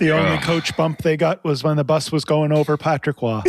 The only coach bump they got was when the bus was going over Patrick Waugh.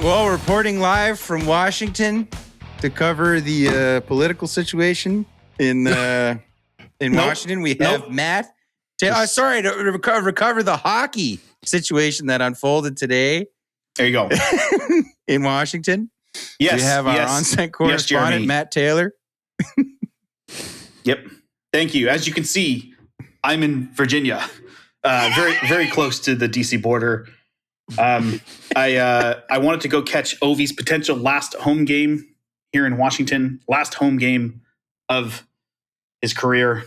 Well, reporting live from Washington to cover the political situation in Washington, we have Matt. Sorry, to recover the hockey situation that unfolded today. There you go. In Washington. Yes. We have our on-site correspondent, Matt Taylor. Yep. Thank you. As you can see, I'm in Virginia, very, very close to the DC border. I wanted to go catch Ovi's potential last home game here in Washington, last home game of his career.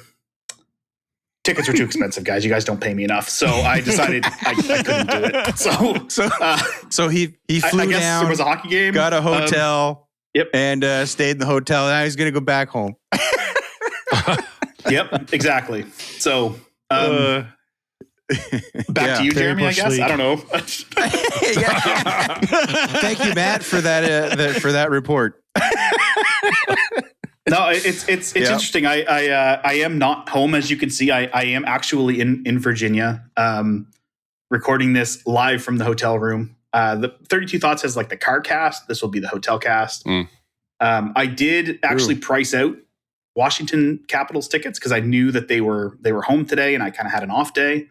Tickets are too expensive, guys. You guys don't pay me enough, so I decided I couldn't do it. So he flew I guess down. There was a hockey game. Got a hotel. Yep. And stayed in the hotel. And now he's going to go back home. Yep. Exactly. So. Back to you, Jeremy, I guess. League. I don't know. Thank you, Matt, for that report. No, it's interesting. I am not home, as you can see. I am actually in Virginia, recording this live from the hotel room. The 32 Thoughts has like the car cast. This will be the hotel cast. I did actually price out Washington Capitals tickets because I knew that they were home today, and I kind of had an off day.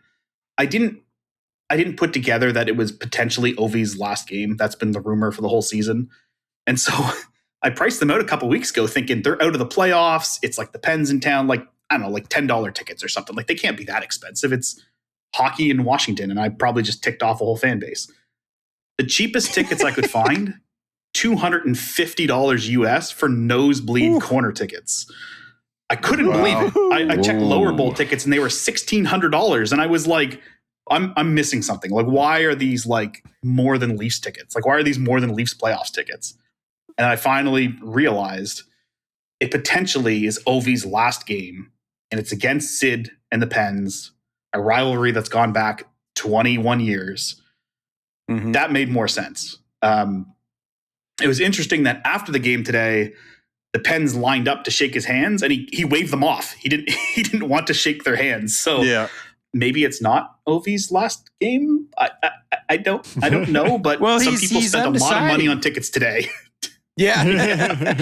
I didn't put together that it was potentially Ovi's last game. That's been the rumor for the whole season. And so I priced them out a couple weeks ago thinking they're out of the playoffs. It's like the Pens in town, like, I don't know, like $10 tickets or something. Like they can't be that expensive. It's hockey in Washington. And I probably just ticked off a whole fan base. The cheapest tickets I could find, $250 US for nosebleed corner tickets. I couldn't believe it. I checked lower bowl tickets and they were $1,600. And I was like, I'm missing something. Like, why are these like more than Leafs tickets? Like, why are these more than Leafs playoffs tickets? And I finally realized it potentially is Ovi's last game. And it's against Sid and the Pens, a rivalry that's gone back 21 years. Mm-hmm. That made more sense. It was interesting that after the game today, the Pens lined up to shake his hands, and he waved them off. He didn't want to shake their hands. So maybe it's not Ovi's last game. I don't know. But well, some people spent a lot of money on tickets today. Yeah,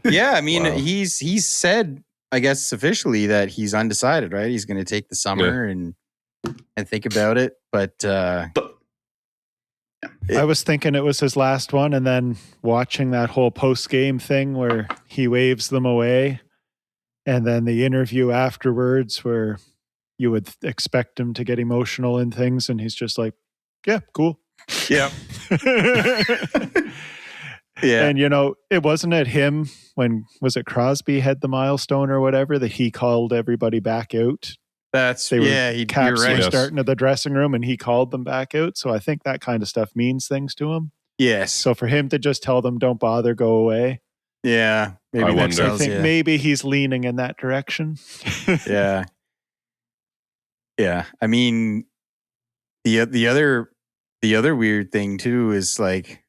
yeah. I mean, he's said, I guess officially, that he's undecided. Right? He's going to take the summer and think about it. But I was thinking it was his last one, and then watching that whole post-game thing where he waves them away, and then the interview afterwards where you would expect him to get emotional and things, and he's just like, yeah, cool. Yeah. Yeah. And, it wasn't at him when, was it Crosby had the milestone or whatever, that he called everybody back out. Caps were starting at the dressing room and he called them back out. So I think that kind of stuff means things to him. Yes. So for him to just tell them, don't bother, go away. Yeah. Maybe I think maybe he's leaning in that direction. Yeah. Yeah. I mean, the other weird thing too is like,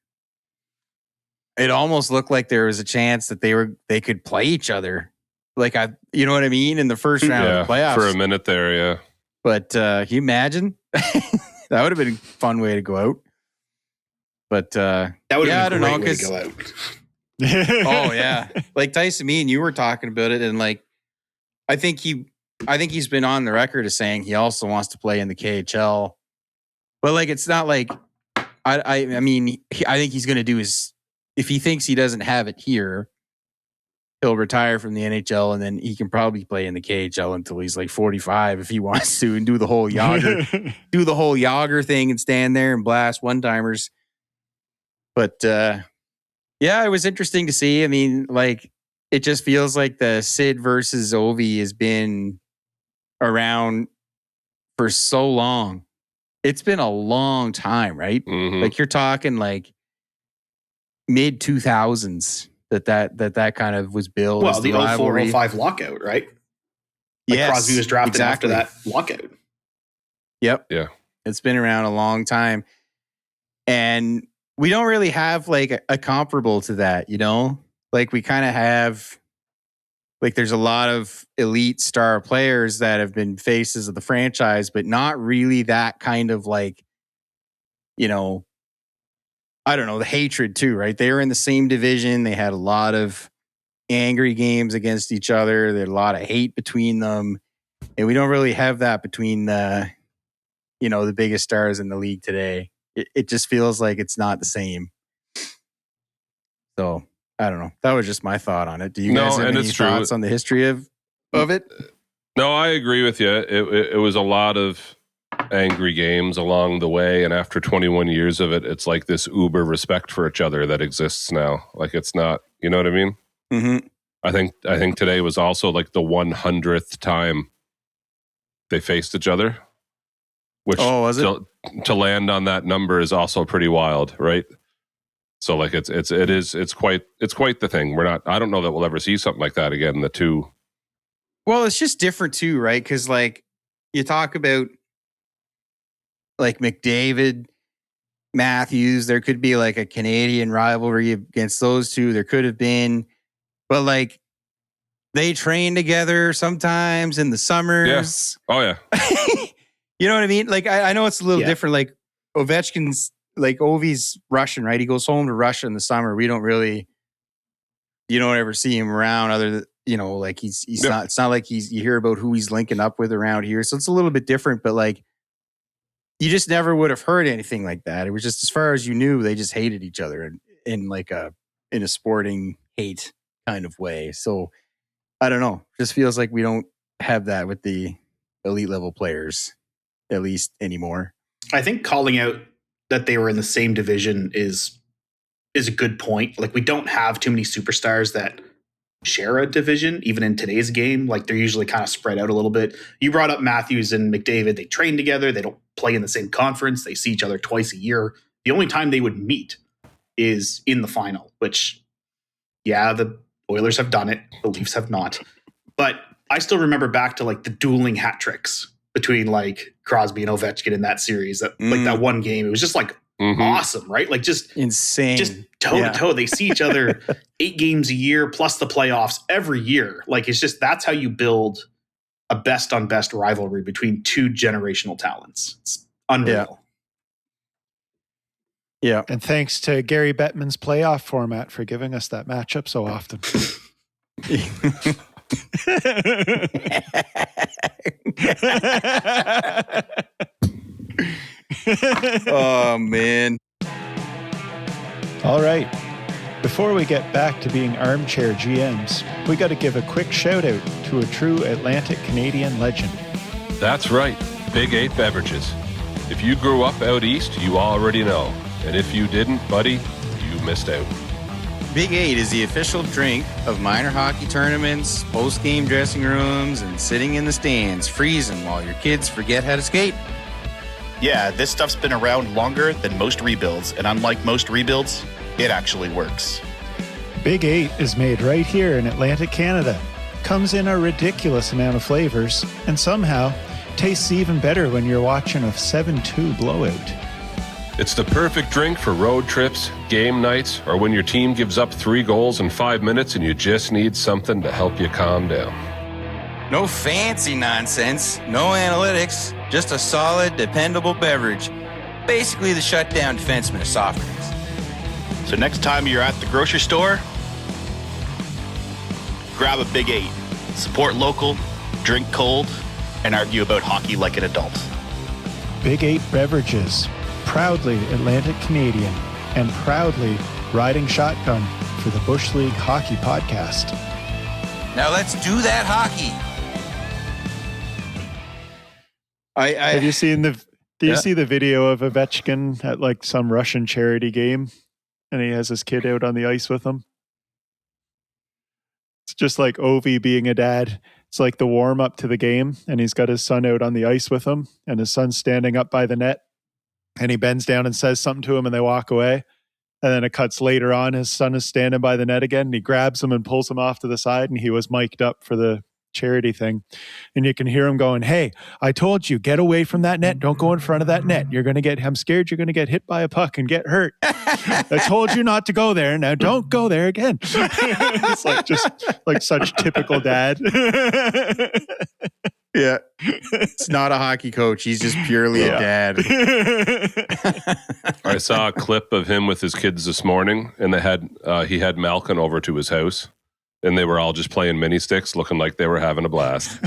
it almost looked like there was a chance that they could play each other. Like you know what I mean? In the first round of the playoffs. For a minute there, yeah. But can you imagine? That would have been a fun way to go out. But that would have been a great way to go out. Oh yeah. Like Tyson, me and you were talking about it, and like I think he's been on the record as saying he also wants to play in the KHL. But like it's not like I mean I think he's gonna do his, if he thinks he doesn't have it here, he'll retire from the NHL, and then he can probably play in the KHL until he's like 45 if he wants to, and do the whole Yager thing and stand there and blast one-timers. But yeah, it was interesting to see. I mean, like it just feels like the Sid versus Ovi has been around for so long. It's been a long time, right? Mhm. Like you're talking like mid 2000s that kind of was built. Well, as the rivalry. 04-05 lockout, right? Like Yes, Crosby was drafted exactly. after that lockout. Yep. Yeah. It's been around a long time. And we don't really have like a comparable to that, you know? Like we kind of have, like there's a lot of elite star players that have been faces of the franchise, but not really that kind of like, you know, I don't know, the hatred too, right? They were in the same division. They had a lot of angry games against each other. There's a lot of hate between them. And we don't really have that between the biggest stars in the league today. It just feels like it's not the same. So I don't know. That was just my thought on it. Do you guys have any thoughts on the history of it? No, I agree with you. It was a lot of angry games along the way, and after 21 years of it, it's like this uber respect for each other that exists now. Like it's not, you know what I mean? Mm-hmm. I think today was also like the 100th time they faced each other. Which was it? To land on that number is also pretty wild, right? So like it's quite the thing. I don't know that we'll ever see something like that again. The two. Well, it's just different too, right? Because like you talk about like McDavid, Matthews, there could be like a Canadian rivalry against those two. There could have been, but like they train together sometimes in the summers. Yeah. Oh yeah. You know what I mean? Like, I know it's a little different. Like, Ovechkin's, like, Ovi's Russian, right? He goes home to Russia in the summer. You don't ever see him around other than, you know, like, he's not, it's not like you hear about who he's linking up with around here. So it's a little bit different, but, like, you just never would have heard anything like that. It was just, as far as you knew, they just hated each other in a sporting hate kind of way. So, I don't know. Just feels like we don't have that with the elite level players. At least anymore. I think calling out that they were in the same division is a good point. Like we don't have too many superstars that share a division, even in today's game. Like they're usually kind of spread out a little bit. You brought up Matthews and McDavid. They train together. They don't play in the same conference. They see each other twice a year. The only time they would meet is in the final, which, yeah, the Oilers have done it. The Leafs have not. But I still remember back to like the dueling hat tricks between like Crosby and Ovechkin in that series, like that one game. It was just like awesome, right? Like just insane, just toe to toe. They see each other 8 games a year plus the playoffs every year. Like it's just, that's how you build a best on best rivalry between two generational talents. It's unreal. Yeah. And thanks to Gary Bettman's playoff format for giving us that matchup so often. Oh man. All right, before we get back to being armchair GMs, we got to give a quick shout out to a true Atlantic Canadian legend. That's right, Big 8 Beverages. If you grew up out east, you already know, and if you didn't, buddy, you missed out. Big 8 is the official drink of minor hockey tournaments, post-game dressing rooms, and sitting in the stands, freezing while your kids forget how to skate. Yeah, this stuff's been around longer than most rebuilds, and unlike most rebuilds, it actually works. Big 8 is made right here in Atlantic Canada. Comes in a ridiculous amount of flavors, and somehow tastes even better when you're watching a 7-2 blowout. It's the perfect drink for road trips, game nights, or when your team gives up 3 goals in 5 minutes and you just need something to help you calm down. No fancy nonsense, no analytics, just a solid, dependable beverage. Basically the shutdown defenseman of soft drinks. So next time you're at the grocery store, grab a Big 8. Support local, drink cold, and argue about hockey like an adult. Big 8 Beverages. Proudly Atlantic Canadian and proudly riding shotgun for the Bush League Hockey Podcast. Now let's do that hockey. Have you seen Did you see the video of Ovechkin at like some Russian charity game, and he has his kid out on the ice with him? just like Ovi being a dad. It's like the warm up to the game, and he's got his son out on the ice with him, and his son's standing up by the net, and he bends down and says something to him, and they walk away. And then it cuts later on. His son is standing by the net again, and he grabs him and pulls him off to the side, and he was mic'd up for the charity thing. And you can hear him going, "Hey, I told you, get away from that net. Don't go in front of that net. I'm scared you're going to get hit by a puck and get hurt. I told you not to go there. Now don't go there again." It's like just like such typical dad. Yeah. It's not a hockey coach. He's just purely a dad. I saw a clip of him with his kids this morning, and he had Malkin over to his house, and they were all just playing mini sticks, looking like they were having a blast.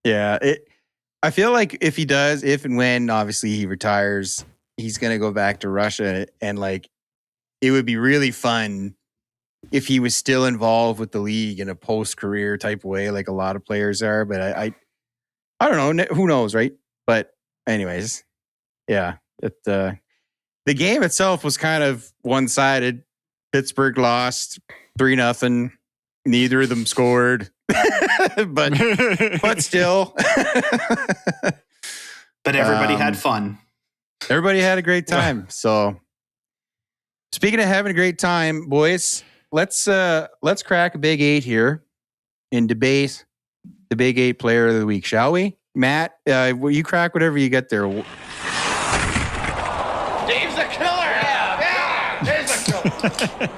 Yeah. I feel like if and when obviously he retires, he's going to go back to Russia, and like it would be really fun if he was still involved with the league in a post-career type way, like a lot of players are. But I don't know. Who knows, right? But anyways, yeah. The game itself was kind of one-sided. Pittsburgh lost 3-0. Neither of them scored, but still. But everybody had fun. Everybody had a great time. So, speaking of having a great time, boys, let's crack a Big 8 here and debate the Big 8 player of the week, shall we? Matt, will you crack whatever you get there? Dave's a killer. Yeah. Dave's a killer.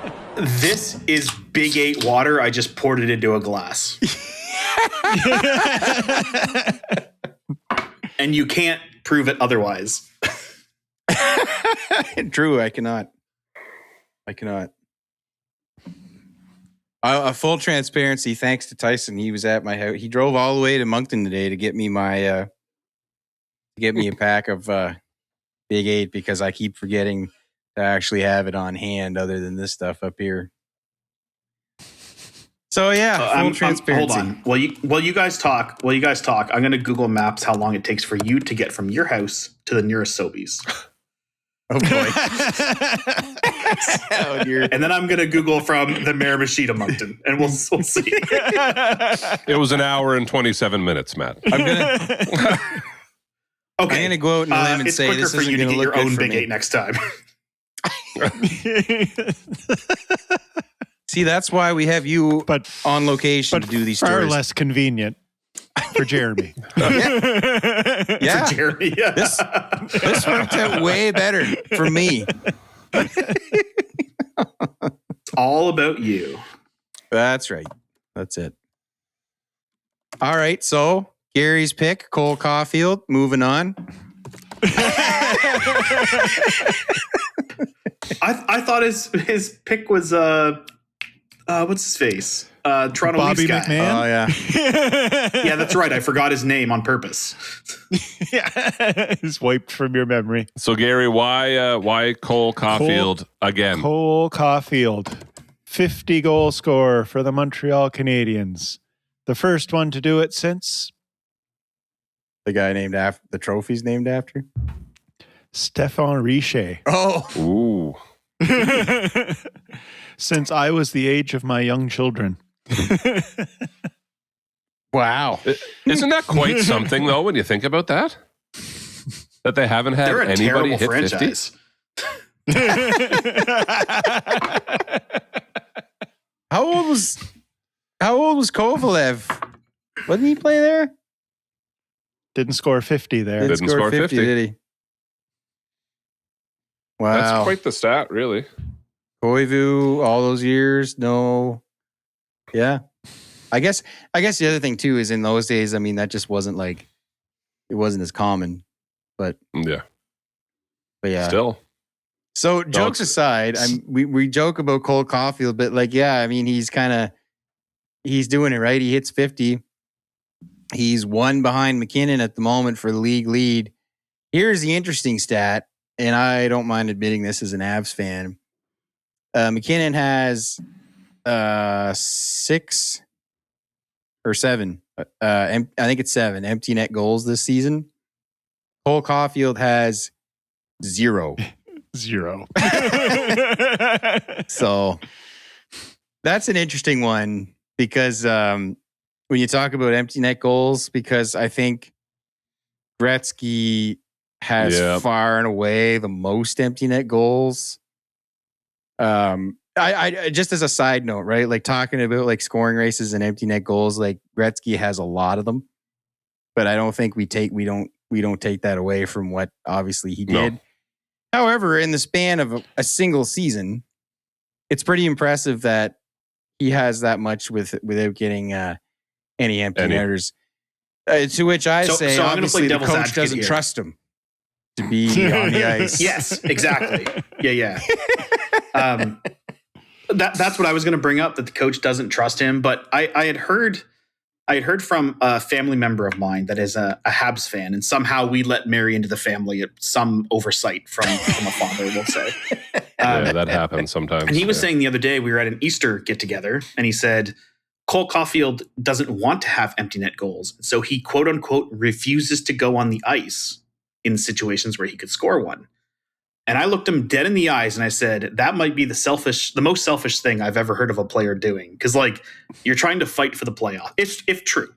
This is Big 8 water. I just poured it into a glass. And you can't prove it otherwise. True, I cannot. Full transparency, thanks to Tyson. He was at my house. He drove all the way to Moncton today to get me a pack of Big 8 because I keep forgetting to actually have it on hand other than this stuff up here. So yeah, full transparency. Hold on. While you guys talk, I'm going to Google Maps how long it takes for you to get from your house to the nearest Sobeys. Oh boy. And then I'm going to Google from the Miramichi to Moncton, and we'll see. It was an hour and 27 minutes, Matt. Okay. I'm going to go out on a limb and it's say quicker this for isn't you to going to get look your good own for Big me. 8 next time. See, that's why we have you on location to do these far stories. less convenient for Jeremy. Yeah. For Jeremy, yeah. This worked out way better for me. It's all about you. That's right. That's it. All right. So Gary's pick, Cole Caufield. Moving on. I thought his pick was what's his face? Toronto Bobby Leafs guy. McMahon? Oh yeah. Yeah, that's right. I forgot his name on purpose. Yeah, it's wiped from your memory. So Gary, why Cole Caufield again? Cole Caufield, 50 goal scorer for the Montreal Canadiens. The first one to do it since The guy named after the trophy's named after. Stéphane Richer. Oh, Ooh. Since I was the age of my young children. wow. Isn't that quite something, though, when you think about that? That they haven't had They're a anybody terrible hit franchise. 50? How old was Kovalev? Wasn't he play there? Didn't score 50 there. Didn't score 50. did he? Wow. That's quite the stat, really. Koivu, all those years, no. Yeah. I guess the other thing too is in those days, I mean, that just wasn't like, it wasn't as common, but Yeah. yeah. Still. So jokes aside, we joke about Cole Caufield, but like, yeah, I mean, he's doing it right. He hits 50. He's one behind McKinnon at the moment for the league lead. Here's the interesting stat, and I don't mind admitting this as an Avs fan. McKinnon has 6 or 7. I think it's 7 empty net goals this season. Cole Caufield has 0. 0. So That's an interesting one because when you talk about empty net goals, because I think Gretzky has far and away the most empty net goals. I just as a side note, right? Like talking about like scoring races and empty net goals, like Gretzky has a lot of them, but I don't think we don't take that away from what obviously he did. No. However, in the span of a single season, it's pretty impressive that he has that much without getting any empty netters. To which I say, so I'm going to play obviously, the devil's coach advocate doesn't here. trust him to be on the ice. Yes, exactly. Yeah. That's what I was going to bring up, that the coach doesn't trust him. But I had heard from a family member of mine that is a Habs fan, and somehow we let Mary into the family at some oversight from a father, we'll say. Yeah, that happens sometimes. And he was saying the other day, we were at an Easter get-together, and he said, Cole Caufield doesn't want to have empty net goals. So he, quote unquote, refuses to go on the ice in situations where he could score one. And I looked him dead in the eyes and I said, that might be the most selfish thing I've ever heard of a player doing. Because, like, you're trying to fight for the playoff. If true.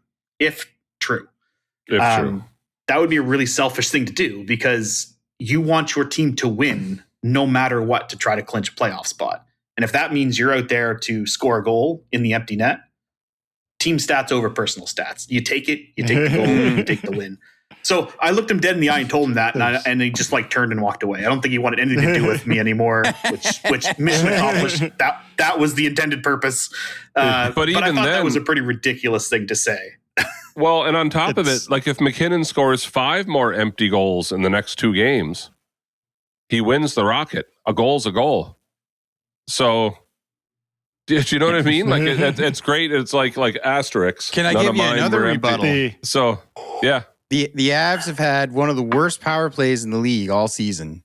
That would be a really selfish thing to do, because you want your team to win no matter what to try to clinch a playoff spot. And if that means you're out there to score a goal in the empty net, team stats over personal stats. You take it, you take the goal, you take the win. So I looked him dead in the eye and told him that, and he just like turned and walked away. I don't think he wanted anything to do with me anymore, which mission accomplished. That was the intended purpose. But I thought that was a pretty ridiculous thing to say. Well, and on top of it, like if McKinnon scores 5 more empty goals in the next 2 games, he wins the Rocket. A goal's a goal. So, do you know what I mean? Like it's great. It's like asterisks. Can I give you another rebuttal? So, yeah. The Avs have had one of the worst power plays in the league all season.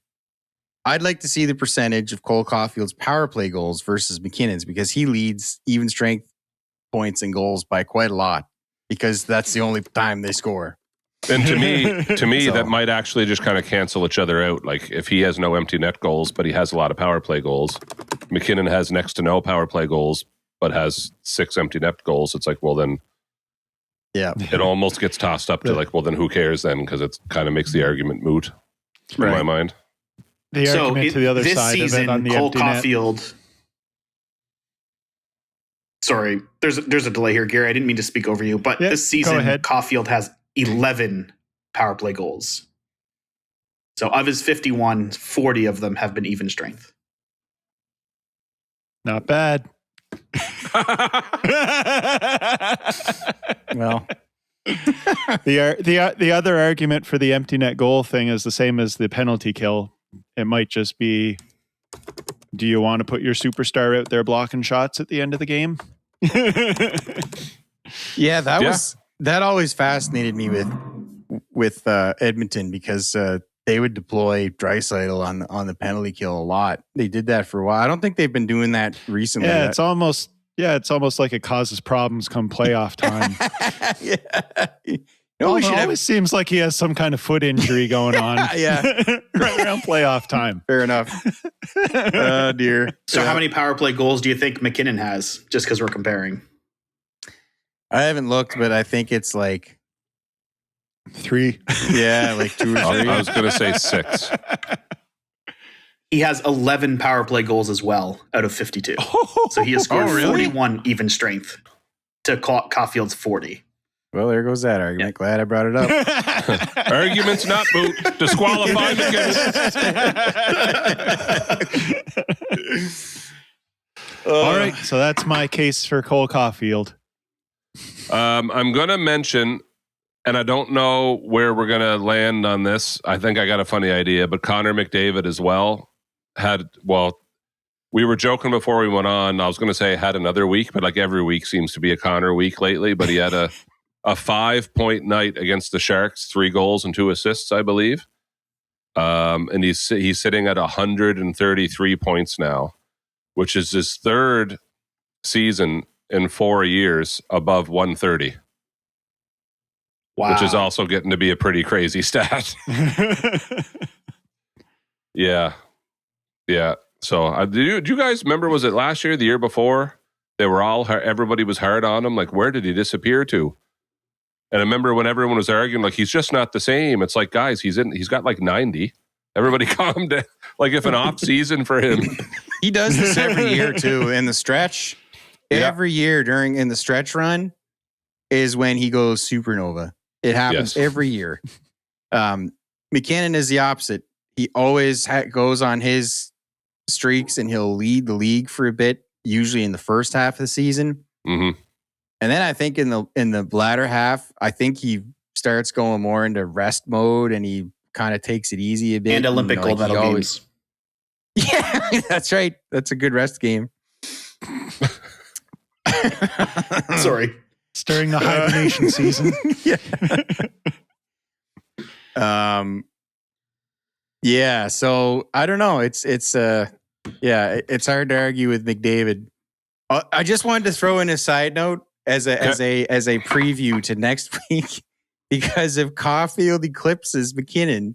I'd like to see the percentage of Cole Caufield's power play goals versus McKinnon's, because he leads even strength points and goals by quite a lot, because that's the only time they score. And to me, so, that might actually just kind of cancel each other out. Like if he has no empty net goals, but he has a lot of power play goals, McKinnon has next to no power play goals, but has 6 empty net goals. It's like, well, then it almost gets tossed up to like, well, then who cares then? Because it kind of makes the argument moot in my mind. The argument to the other side season, of it on the Cole empty Caufield. net. Sorry, there's a delay here, Gary. I didn't mean to speak over you, but this season, Caufield has 11 power play goals. So of his 51, 40 of them have been even strength. Not bad. Well, the other argument for the empty net goal thing is the same as the penalty kill. It might just be, do you want to put your superstar out there blocking shots at the end of the game? That always fascinated me with Edmonton, because they would deploy Draisaitl on the penalty kill a lot. They did that for a while. I don't think they've been doing that recently. Yeah, it's almost like it causes problems come playoff time. It always seems like he has some kind of foot injury going on. Yeah, right around playoff time. Fair enough. Oh dear. So how many power play goals do you think McKinnon has? Just because we're comparing. I haven't looked, but I think it's like 3. Yeah, like 2 or 3. I was going to say 6. He has 11 power play goals as well out of 52. So he has scored 41 even strength to Caufield's 40. Well, there goes that argument. Yeah. Glad I brought it up. Argument's not moot. Disqualified McKinnon. All right, so that's my case for Cole Caufield. I'm going to mention, and I don't know where we're going to land on this. I think I got a funny idea, but Connor McDavid as well we were joking before we went on. I was going to say had another week, but like every week seems to be a Connor week lately. But he had a 5-point night against the Sharks, 3 goals and 2 assists, I believe. And he's sitting at 133 points now, which is his 3rd season in 4 years above 130. Wow. Which is also getting to be a pretty crazy stat. Yeah. So do you guys remember, was it last year, the year before, everybody was hard on him. Like, where did he disappear to? And I remember when everyone was arguing, like, he's just not the same. It's like, guys, he's got like 90. Everybody calm down. Like, if an off season for him. He does this every year too. In the stretch, every year in the stretch run is when he goes supernova. It happens every year. McKinnon is the opposite. He always goes on his streaks and he'll lead the league for a bit, usually in the first half of the season. Mm-hmm. And then I think in the latter half, I think he starts going more into rest mode and he kind of takes it easy a bit. And Olympic gold medal games. Yeah, that's right. That's a good rest game. Sorry. It's during the hibernation season. Yeah. So I don't know. It's hard to argue with McDavid. I just wanted to throw in a side note as a preview to next week, because if Caufield eclipses McKinnon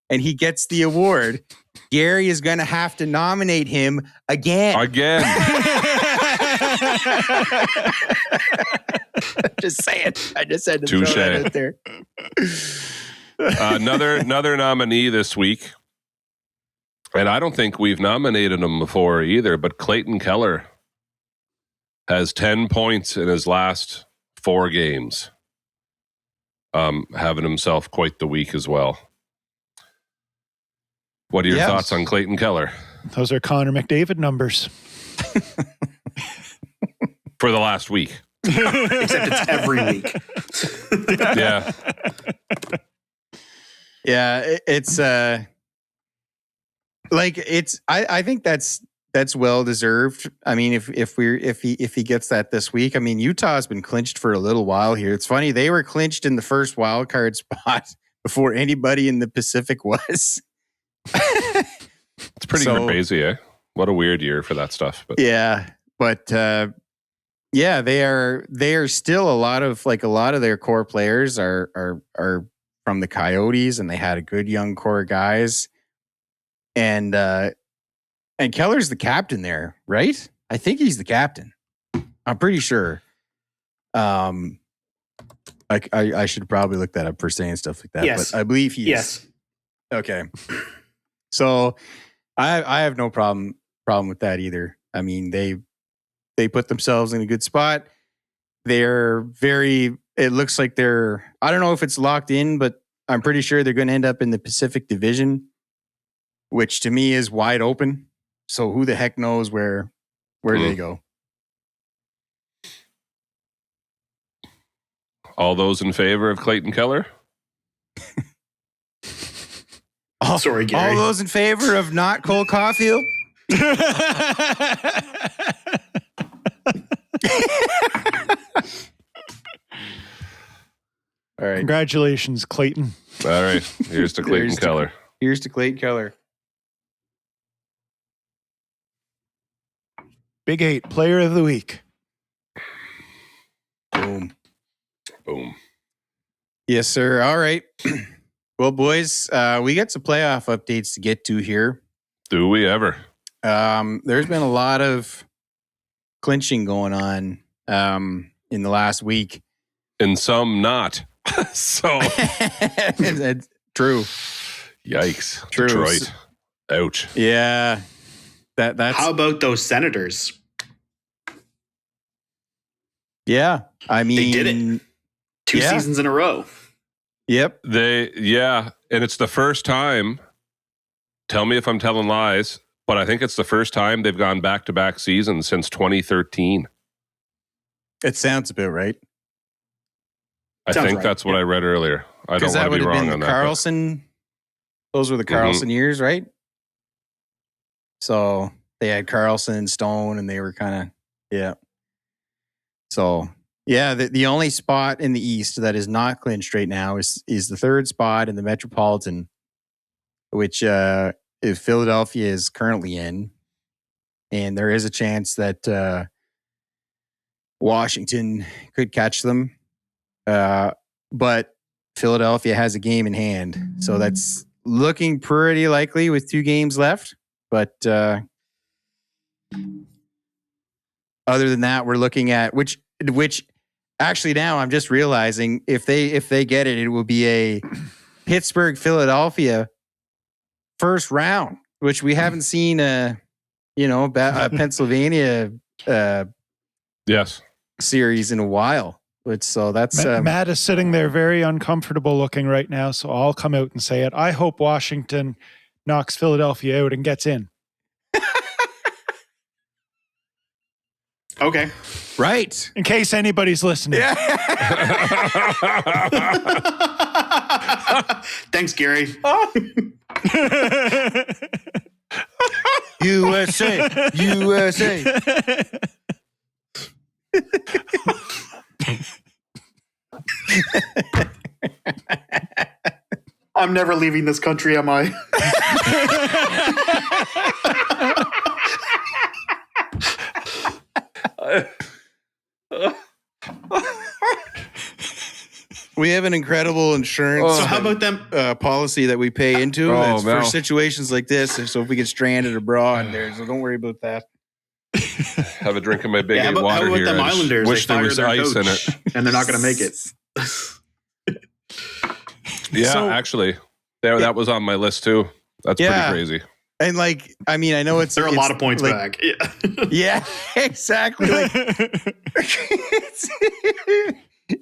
and he gets the award, Gary is going to have to nominate him again. Just saying. I just had to Touché. throw that out there. Another nominee this week, and I don't think we've nominated him before either, but Clayton Keller has 10 points in his last 4 games, having himself quite the week as well. What are your thoughts on Clayton Keller? Those are Connor McDavid numbers. For the last week. Except it's every week. Yeah. Yeah, it's I think that's well deserved. I mean, if he gets that this week, I mean, Utah's been clinched for a little while here. It's funny, they were clinched in the first wild card spot before anybody in the Pacific was. It's pretty crazy, eh? What a weird year for that stuff. But they are still a lot of their core players are from the Coyotes, and they had a good young core guys. And Keller's the captain there, right? I think he's the captain. I'm pretty sure. I should probably look that up for saying stuff like that. Yes. But I believe he is. Yes. Okay. So I have no problem with that either. I mean, they put themselves in a good spot. It looks like I don't know if it's locked in, but I'm pretty sure they're going to end up in the Pacific Division, which to me is wide open. So who the heck knows where they go? all those in favor of Clayton Keller? Sorry, Gary. All those in favor of not Cole Caufield? All right. Congratulations, Clayton. All right. Here's to Clayton Keller. Here's to Clayton Keller. Big 8, player of the week. Boom. Boom. Yes, sir. All right. Well, boys, we got some playoff updates to get to here. Do we ever? There's been a lot of clinching going on in the last week. And some not. So. That's true. Yikes. True. Detroit. Ouch. Yeah. That's. How about those Senators? Yeah. I mean. They did it. 2 seasons in a row. Yep. And it's the first time, tell me if I'm telling lies, but I think it's the first time they've gone back-to-back seasons since 2013. It sounds about right. I think that's what I read earlier. I don't want to be wrong on that. Carlson, those were the Carlson years, right? So they had Carlson and Stone, and they were kind of, So, the only spot in the East that is not clinched right now is the third spot in the Metropolitan, which Philadelphia is currently in. And there is a chance that Washington could catch them. But Philadelphia has a game in hand. So that's looking pretty likely with 2 games left. But other than that, we're looking at which actually now I'm just realizing if they get it, it will be a Pittsburgh Philadelphia first round, which we haven't seen. Pennsylvania Yes. series in a while. So that's Matt is sitting there very uncomfortable looking right now. So I'll come out and say it. I hope Washington knocks Philadelphia out and gets in. Okay. right. In case anybody's listening. Thanks, Gary. USA, USA. I'm never leaving this country, am I? We have an incredible insurance So how about them? policy that we pay into Oh, it's no. for situations like this. So if we get stranded abroad, so don't worry about that. Have a drink of my Big How A about, water here. them I just Islanders? wish They there fired was their ice in coach, it. and they're not going to make it. Yeah, So- actually, that was on my list too. That's Yeah. pretty crazy. And I know it's They're a lot of points like, back. Yeah. Yeah, exactly.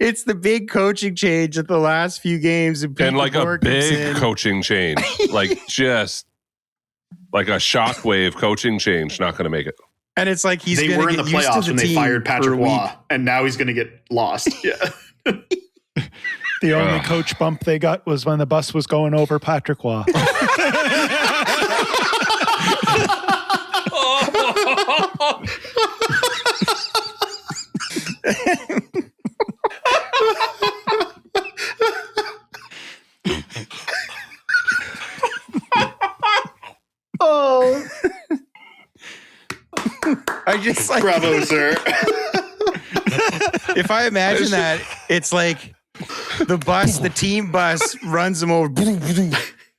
It's the big coaching change at the last few games, and Pete And like a DeBoer comes big in. coaching change, like just like a shockwave coaching change. Not going to make it. And it's like he's They going were to in the get used to playoffs the when they team fired for a Patrick week. Waugh, and now he's going to get lost. Yeah. The only coach bump they got was when the bus was going over Patrick Waugh. Oh, I just like bravo, sir. if I imagine that, it's like the team bus runs them over.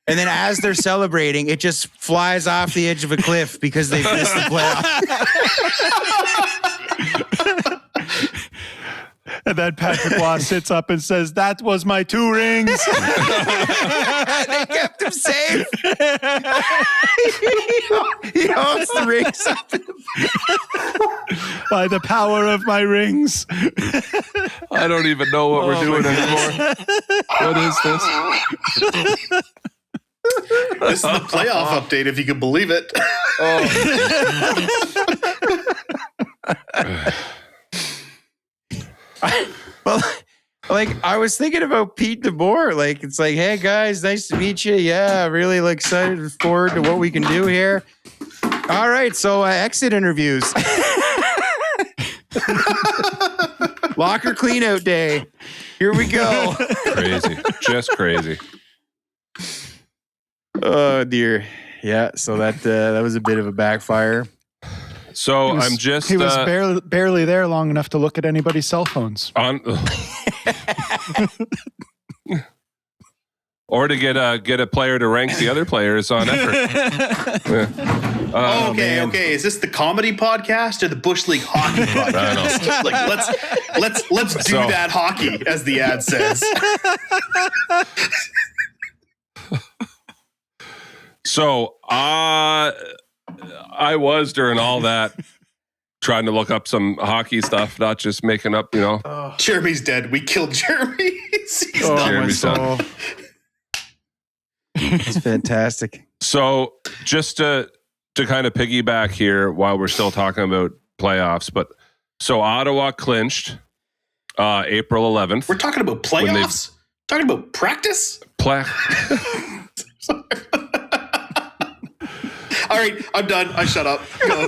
And then as they're celebrating, it just flies off the edge of a cliff because they missed the playoff. And then Patrick Waugh sits up and says, "That was my 2 rings." They kept him safe. He holds the rings up. By the power of my rings. I don't even know what we're doing anymore. What is this? This is the playoff update, if you can believe it. Well, I was thinking about Pete DeBoer. It's like, hey guys, nice to meet you. Yeah, really excited forward to what we can do here. All right, so exit interviews. Locker cleanout day. Here we go. Crazy, just crazy. Oh dear. Yeah, so that was a bit of a backfire. So He was- I'm just He was barely there long enough to look at anybody's cell phones. on, or to get a player to rank the other players on effort. Yeah. Okay. Is this the comedy podcast or the Bush League hockey podcast? Let's do So- that hockey, as the ad says. So I was during all that trying to look up some hockey stuff, not just making up, Jeremy's dead. We killed Jeremy. He's done. Jeremy's done. It's fantastic. So just to kind of piggyback here while we're still talking about playoffs, but so Ottawa clinched April 11th. We're talking about playoffs? Talking about practice? All right, I'm done. I shut up.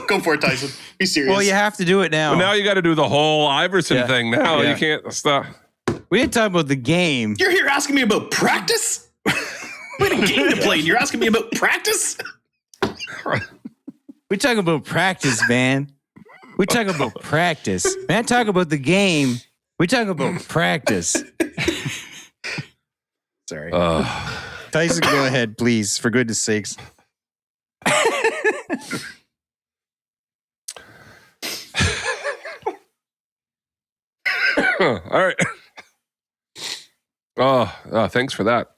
Go for it, Tyson. Be serious. Well, you have to do it now. Well, now you got to do the whole Iverson Yeah. thing now. Yeah. You can't stop. We didn't talk about the game. You're here asking me about practice? We had a game to play, and you're asking me about practice? We talking about practice, man. We talking about practice. Man, talk about the game. We talking about practice. Sorry. Tyson, go ahead, please, for goodness sakes. All right. Oh, thanks for that.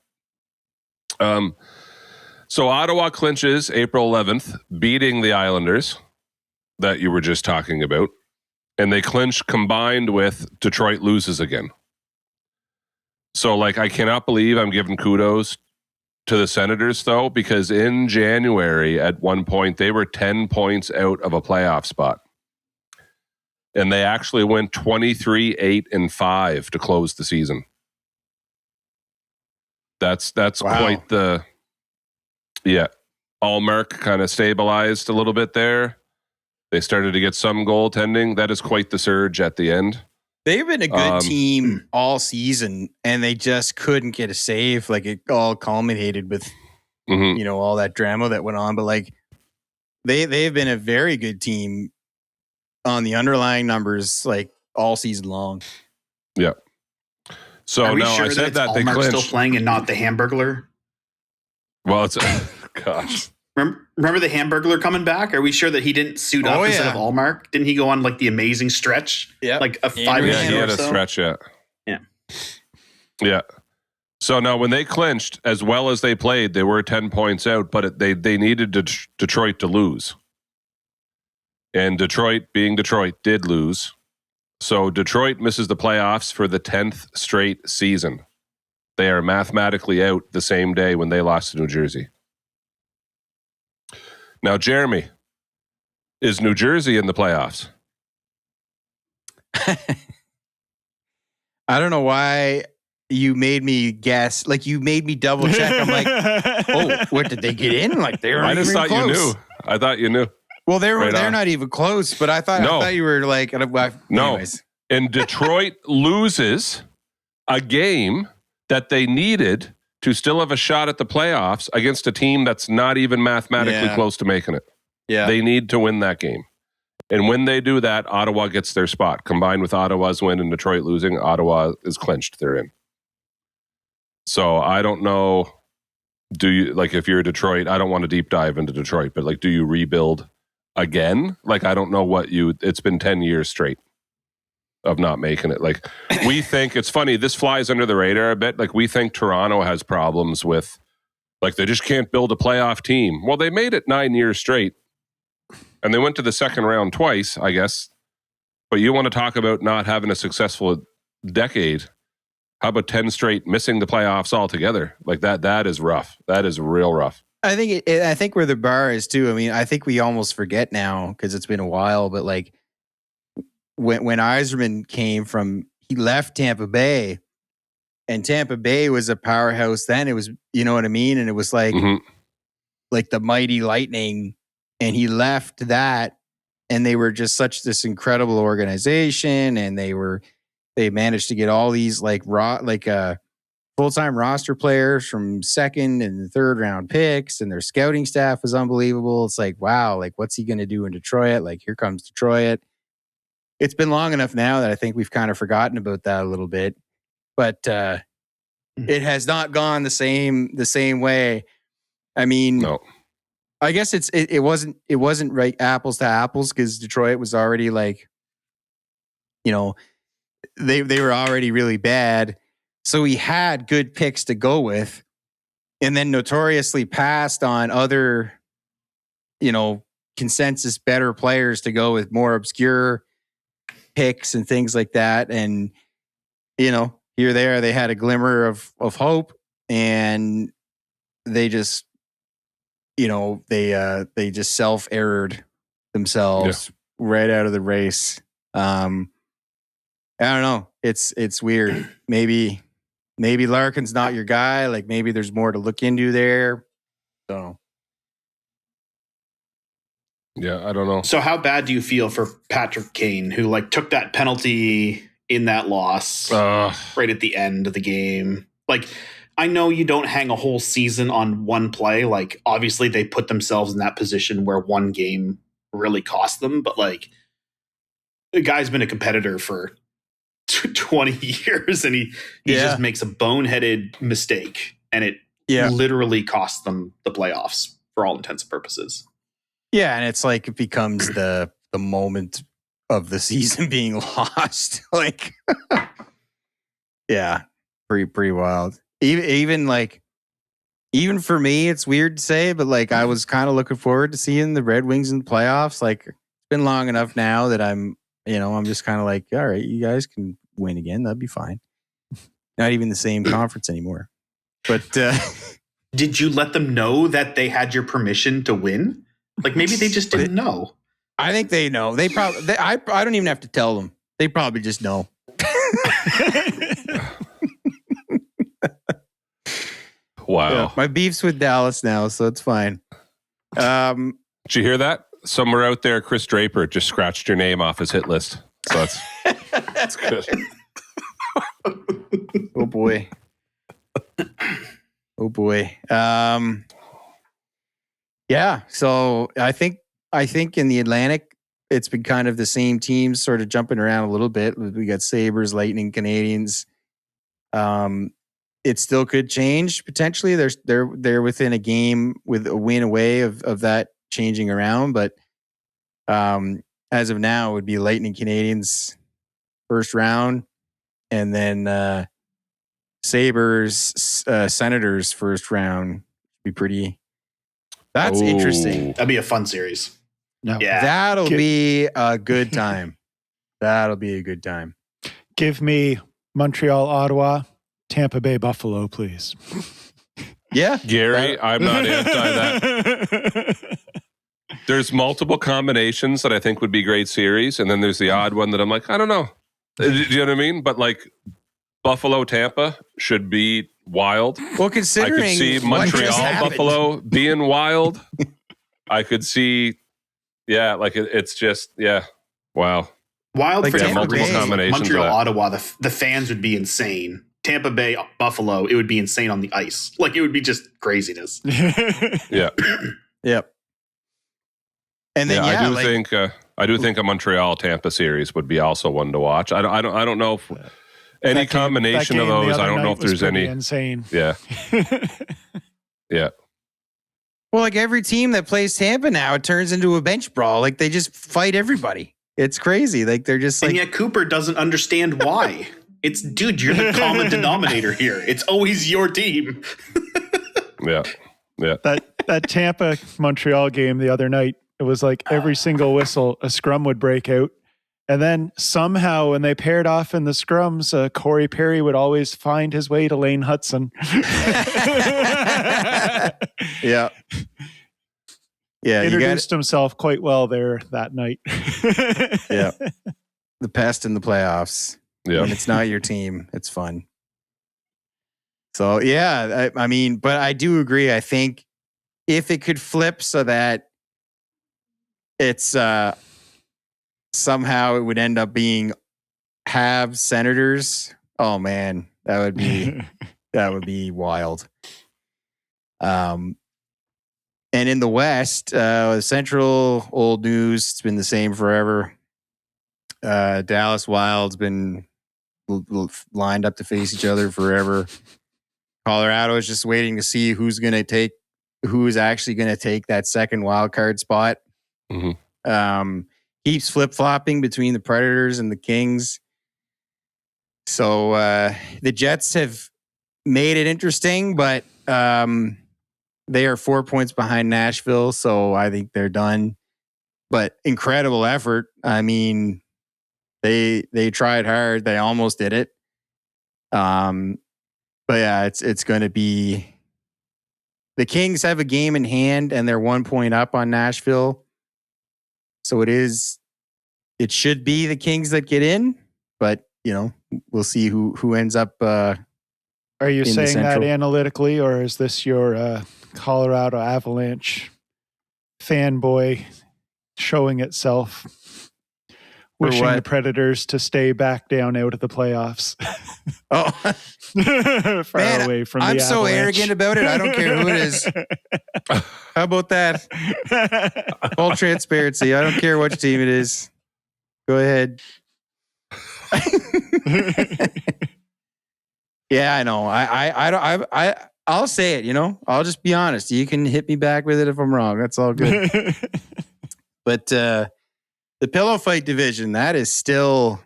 So Ottawa clinches April 11th, beating the Islanders that you were just talking about. And they clinch combined with Detroit loses again. So, like, I cannot believe I'm giving kudos to the Senators, though, because in January, at one point, they were 10 points out of a playoff spot. And they actually went 23-8-5 to close the season. That's Wow. quite the... Yeah. Allmark kind of stabilized a little bit there. They started to get some goaltending. That is quite the surge at the end. They've been a good team all season, and they just couldn't get a save. Like, it all culminated with, you know, all that drama that went on. But, like, they've been a very good team on the underlying numbers, like, all season long. Yeah. So Are we now sure I said that they Allmark clinched. still playing and not the Hamburglar? Well, it's gosh. Remember the Hamburglar coming back? Are we sure that he didn't suit up instead of Allmark? Didn't he go on like the amazing stretch? Yeah, like a 5 Yeah, he or had a so? stretch. Yeah. Yeah. Yeah. So now when they clinched, as well as they played, they were 10 points out, but they needed Detroit to lose. And Detroit, being Detroit, did lose. So Detroit misses the playoffs for the 10th straight season. They are mathematically out the same day when they lost to New Jersey. Now, Jeremy, is New Jersey in the playoffs? I don't know why you made me guess. Like, you made me double check. I'm like, oh, what did they get in? Like, they were I just even thought close. you knew. I thought you knew. Well, they're Right on. not even close. But I thought you were like, No. anyways. And Detroit loses a game that they needed to still have a shot at the playoffs against a team that's not even mathematically close to making it. Yeah, They need to win that game. And when they do that, Ottawa gets their spot. Combined with Ottawa's win and Detroit losing, Ottawa is clinched. They're in. So I don't know. Do you, like, if you're Detroit, I don't want to deep dive into Detroit, but like, do you rebuild again? Like, I don't know it's been 10 years straight of not making it. Like, we think, it's funny, this flies under the radar a bit. Like, we think Toronto has problems with, like, they just can't build a playoff team. Well, they made it 9 years straight, and they went to the second round twice, I guess. But you want to talk about not having a successful decade? How about 10 straight missing the playoffs altogether? Like, that is rough. That is real rough. I think I think where the bar is too. I mean, I think we almost forget now because it's been a while. But like, when Yzerman came from, he left Tampa Bay, and Tampa Bay was a powerhouse then. It was, you know what I mean? And it was like, like the mighty Lightning, and he left that, and they were just such this incredible organization, and they managed to get all these full-time roster players from second and third round picks, and their scouting staff was unbelievable. It's like, wow, like, what's he going to do in Detroit? Like, here comes Detroit. It's been long enough now that I think we've kind of forgotten about that a little bit, but it has not gone the same way. I mean, No. I guess it wasn't right apples to apples because Detroit was already like, you know, they were already really bad. So he had good picks to go with, and then notoriously passed on other, you know, consensus better players to go with more obscure picks and things like that. And, you know, here they had a glimmer of hope, and they just, you know, they just self-errored themselves right out of the race. I don't know. It's weird. Maybe Larkin's not your guy. Like, maybe there's more to look into there. Don't know. Yeah, I don't know. So how bad do you feel for Patrick Kane, who like took that penalty in that loss right at the end of the game? Like, I know you don't hang a whole season on one play. Like, obviously they put themselves in that position where one game really cost them, but like, the guy's been a competitor for 20 years, and he just makes a boneheaded mistake, and it literally costs them the playoffs for all intents and purposes. Yeah, and it's like it becomes the moment of the season being lost. Like, Yeah, pretty wild. Even for me, it's weird to say, but like I was kind of looking forward to seeing the Red Wings in the playoffs. Like it's been long enough now that I'm just kind of like, all right, you guys can win again. That'd be fine. Not even the same conference anymore. But did you let them know that they had your permission to win? Like maybe they just didn't know. I think they know. They probably. I don't even have to tell them. They probably just know. Wow. Yeah, my beef's with Dallas now, so it's fine. Did you hear that? Somewhere out there, Chris Draper just scratched your name off his hit list. So that's good. Oh boy. Oh boy. Yeah. So I think in the Atlantic, it's been kind of the same teams sort of jumping around a little bit. We got Sabres, Lightning, Canadiens. It still could change potentially. They're within a game with a win away of that changing around, but as of now, it would be Lightning, Canadiens first round, and then Sabres, Senators first round. Be pretty. That's interesting. That'd be a fun series. No. Yeah, That'll be a good time. That'll be a good time. Give me Montreal, Ottawa, Tampa Bay, Buffalo, please. Yeah. Gary, I'm not anti that. There's multiple combinations that I think would be great series, and then there's the odd one that I'm like, I don't know. Do you know what I mean? But like Buffalo, Tampa should be wild. Well, considering I could see Montreal, Buffalo being wild. I could see, it's just, wow. wild Like for Tampa different Bay. reasons. Like Combinations Montreal, of that. Ottawa, the fans would be insane. Tampa Bay, Buffalo, it would be insane on the ice. Like it would be just craziness. Yeah. Yep. And then I do think a Montreal Tampa series would be also one to watch. I don't know if any combination of those. I don't know if there's any insane. Yeah. Yeah. well, like every team that plays Tampa now, it turns into a bench brawl. Like they just fight everybody. It's crazy. Like they're just like, And yet Cooper doesn't understand why. It's, dude, you're the common denominator here. It's always your team. Yeah. Yeah. That Tampa Montreal game the other night, it was like every single whistle, a scrum would break out. And then somehow when they paired off in the scrums, Corey Perry would always find his way to Lane Hudson. yeah. Yeah. Introduced himself quite well there that night. Yeah. The pest in the playoffs. Yeah. When it's not your team, it's fun. So, yeah, I mean, but I do agree. I think if it could flip so that it's somehow it would end up being Habs Senators. Oh man, that would be wild. And in the West, Central, old news. It's been the same forever. Dallas Wild's been lined up to face each other forever. Colorado is just waiting to see who's actually going to take that second wild card spot. Mm-hmm. Keeps flip-flopping between the Predators and the Kings. So the Jets have made it interesting, but they are 4 points behind Nashville, so I think they're done. But incredible effort. I mean, they tried hard. They almost did it. But yeah, it's going to be... The Kings have a game in hand, and they're 1 point up on Nashville. So it should be the Kings that get in, but we'll see who ends up. Are you saying that analytically, or is this your Colorado Avalanche fanboy showing itself, wishing the Predators to stay back down out of the playoffs? Oh, far man, away from I'm the so Avalanche. arrogant about it. I don't care who it is. How about that? Full transparency. I don't care which team it is. Go ahead. Yeah, I know. I'll say it. I'll just be honest. You can hit me back with it if I'm wrong. That's all good. But the pillow fight division, that is still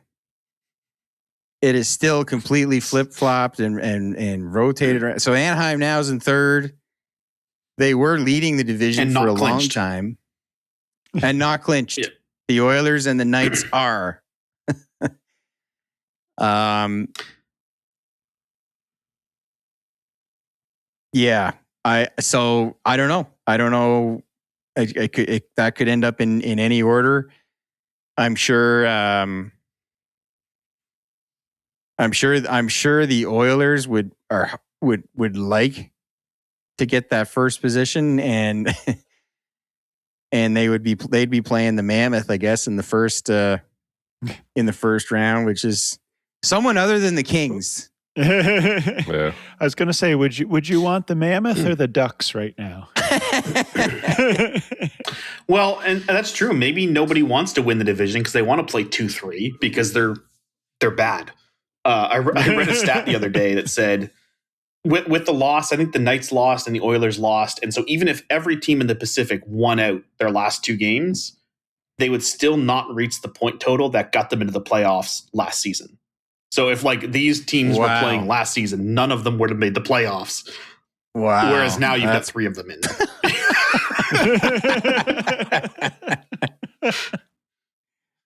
it is still completely flip-flopped and rotated around. So Anaheim now is in third. They were leading the division And for not a long clinched. time. And not clinched. Yeah. The Oilers and the Knights are. Yeah. I don't know. I don't know. That could end up in any order. I'm sure the Oilers would like to get that first position, and and they'd be playing the Mammoth, I guess, in the first round, which is someone other than the Kings. Yeah. I was going to say, would you want the Mammoth or the Ducks right now? Well, and that's true. Maybe nobody wants to win the division because they want to play 2-3 because they're bad. I read a stat the other day that said with the loss, I think the Knights lost and the Oilers lost. And so even if every team in the Pacific won out their last 2 games, they would still not reach the point total that got them into the playoffs last season. So if like these teams were playing last season, none of them would have made the playoffs. Wow. Whereas now you've got 3 of them in.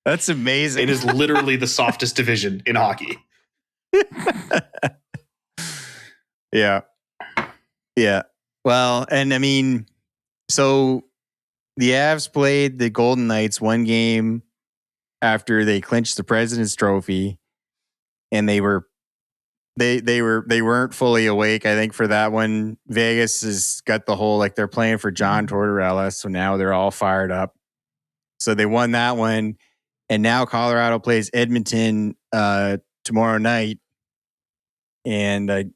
That's amazing. It is literally the softest division in hockey. Yeah. Yeah. Well, and I mean, so the Avs played the Golden Knights 1 game after they clinched the President's Trophy, and they weren't fully awake, I think, for that one. Vegas has got the whole, like, they're playing for John Tortorella, so now they're all fired up. So they won that one, and now Colorado plays Edmonton tomorrow night, and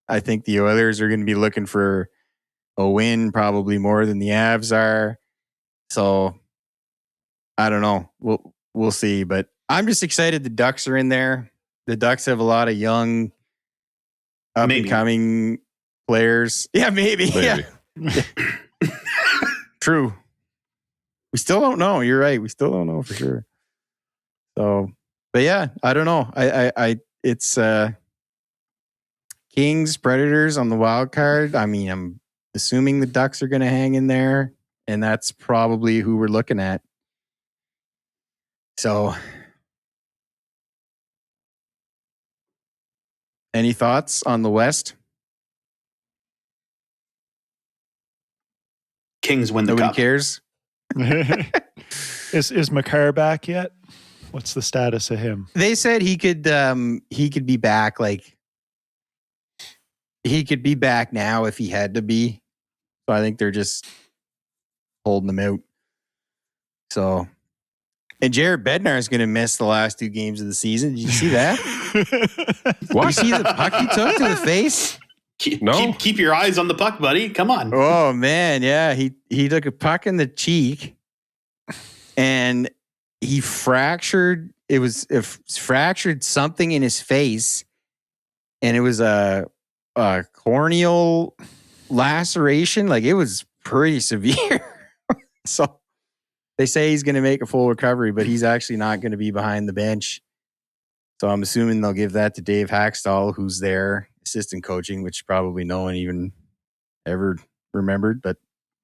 I think the Oilers are going to be looking for a win, probably more than the Avs are. So I don't know. We'll see, but I'm just excited the Ducks are in there. The Ducks have a lot of young, up and coming players. Yeah, maybe. Yeah. True. We still don't know. You're right. We still don't know for sure. So, but yeah, I don't know. It's Kings, Predators on the wild card. I mean, I'm assuming the Ducks are going to hang in there, and that's probably who we're looking at. So, any thoughts on the West? Kings win the Nobody cup. cares. Is McCarr back yet? What's the status of him? They said he could be back. Like, he could be back now if he had to be. So I think they're just holding him out. So, and Jared Bednar is going to miss the last 2 games of the season. Did you see that? What? You see the puck he took to the face? Keep your eyes on the puck, buddy. Come on. Oh man, yeah. He took a puck in the cheek, and he fractured. It fractured something in his face, and it was a corneal laceration. Like, it was pretty severe. So they say he's going to make a full recovery, but he's actually not going to be behind the bench. So I'm assuming they'll give that to Dave Hackstall, who's there assistant coaching, which probably no one even ever remembered. But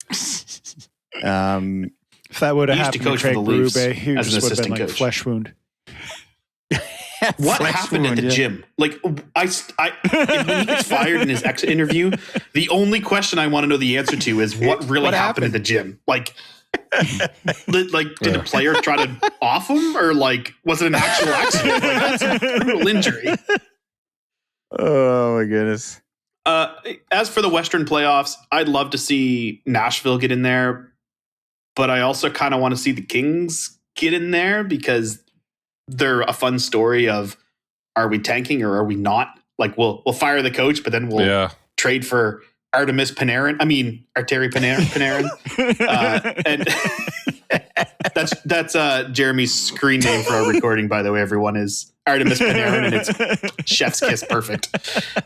If that would have He used to happened to coach for Craig the Leafs Berube, he as an just would have been assistant like coach. flesh wound. What Flesh happened wound, at the yeah. gym? Like, when he gets fired in his exit interview, the only question I want to know the answer to is what really What happened at the gym? Like, did a player try to off him, or like, was it an actual accident? Like, that's a brutal injury. Oh my goodness. As for the Western playoffs, I'd love to see Nashville get in there, but I also kind of want to see the Kings get in there because they're a fun story of, are we tanking or are we not? Like, we'll fire the coach, but then we'll trade for Artemis Panarin. I mean, Arteri Panarin. And that's Jeremy's screen name for our recording, by the way, everyone, is Artemis Panarin, and it's chef's kiss perfect.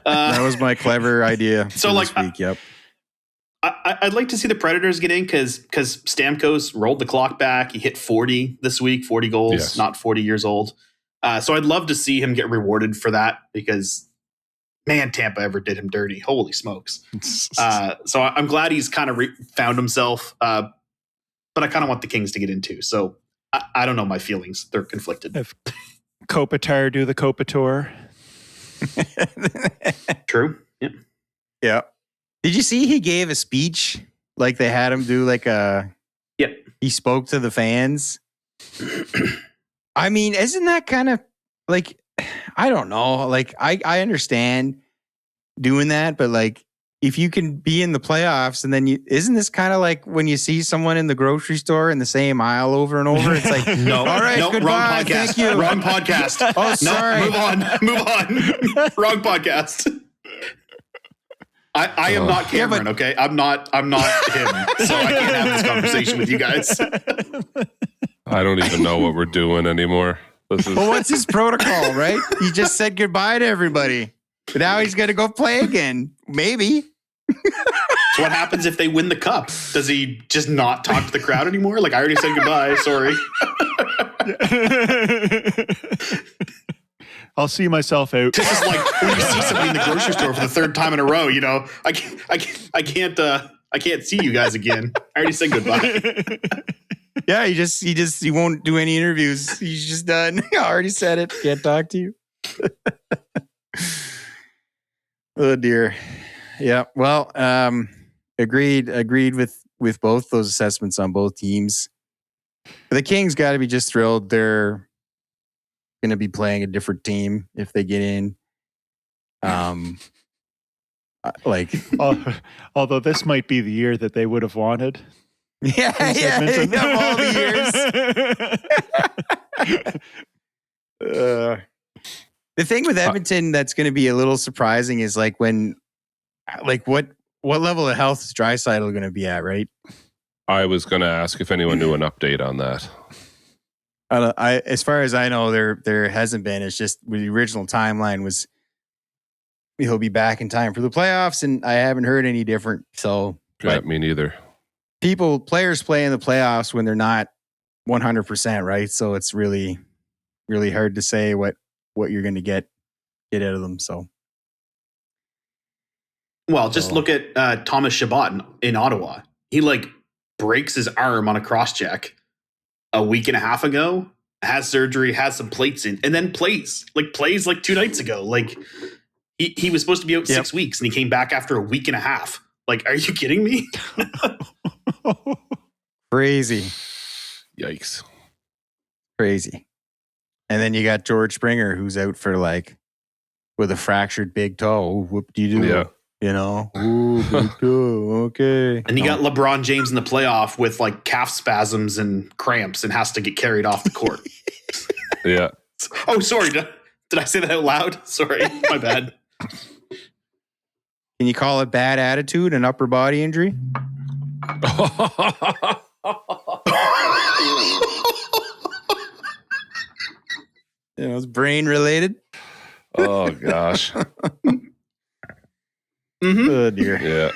That was my clever idea. So, for like, this week. Yep. I'd like to see the Predators get in because Stamkos rolled the clock back. He hit 40 this week, 40 goals, Yes. not 40 years old. So I'd love to see him get rewarded for that because, man, Tampa ever did him dirty. Holy smokes. So I'm glad he's kind of found himself. But I kind of want the Kings to get in too. So I don't know my feelings. They're conflicted. If Kopitar do the Kopitor. True. Yeah. Yeah. Did you see he gave a speech? Like they had him do like a... Yep. He spoke to the fans. I mean, isn't that kind of like... I don't know. Like, I understand doing that, but like, if you can be in the playoffs and then isn't this kind of like when you see someone in the grocery store in the same aisle over and over? It's like, No, all right, no, goodbye, wrong podcast. thank you. Wrong podcast. Oh, sorry. No, move on. Wrong podcast. I am not Cameron, okay? I'm not him, so I can't have this conversation with you guys. I don't even know what we're doing anymore. This is Well, what's his protocol, right? He just said goodbye to everybody. But now he's going to go play again. Maybe. So what happens if they win the cup? Does he just not talk to the crowd anymore? Like, I already said goodbye. Sorry. I'll see myself out. This is like when you see somebody in the grocery store for the third time in a row. You know, I can't see you guys again. I already said goodbye. Yeah, he won't do any interviews. He's just done. I already said it. Can't talk to you. Oh dear. Yeah. Well, agreed with both those assessments on both teams. The Kings got to be just thrilled. They're going to be playing a different team if they get in. Although this might be the year that they would have wanted. Yeah, of all the years. The thing with Edmonton that's going to be a little surprising is like when, like what level of health is Draisaitl going to be at, right? I was going to ask if anyone knew an update on that. As far as I know, there hasn't been. It's just the original timeline was he'll be back in time for the playoffs, and I haven't heard any different. So, Yeah, me neither. Players play in the playoffs when they're not 100%, right? So it's really, really hard to say what you're going to get out of them. So, Well, just look at Thomas Chabot in Ottawa. He like breaks his arm on a cross check a week and a half ago, has surgery, has some plates in, and then plays like 2 nights ago. Like he was supposed to be out 6 weeks and he came back after a week and a half. Like, are you kidding me? crazy. Yikes. Crazy. And then you got George Springer, who's out for like with a fractured big toe. Whoop-de-doo. Yeah. You know? Ooh, big toe. Okay. And you got LeBron James in the playoff with like calf spasms and cramps and has to get carried off the court. Yeah. Oh, sorry. Did I say that out loud? Sorry. My bad. Can you call it bad attitude and upper body injury? It's brain related. Oh, gosh. Oh, dear. Yeah.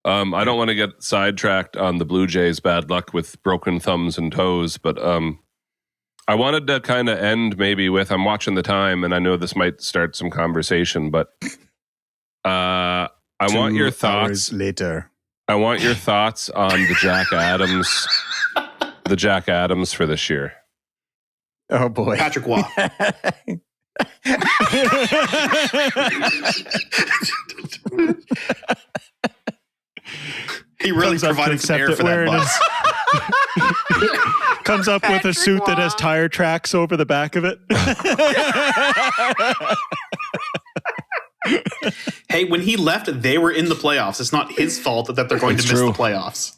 I don't want to get sidetracked on the Blue Jays' bad luck with broken thumbs and toes, but I wanted to kind of end maybe with, I'm watching the time, and I know this might start some conversation, but I want your thoughts later. I want your thoughts on the Jack Adams for this year. Oh boy. Patrick Waugh. He really provided some air for that bus. Comes up with a suit that has tire tracks over the back of it. Hey, when he left, they were in the playoffs. It's not his fault that they're going to miss the playoffs.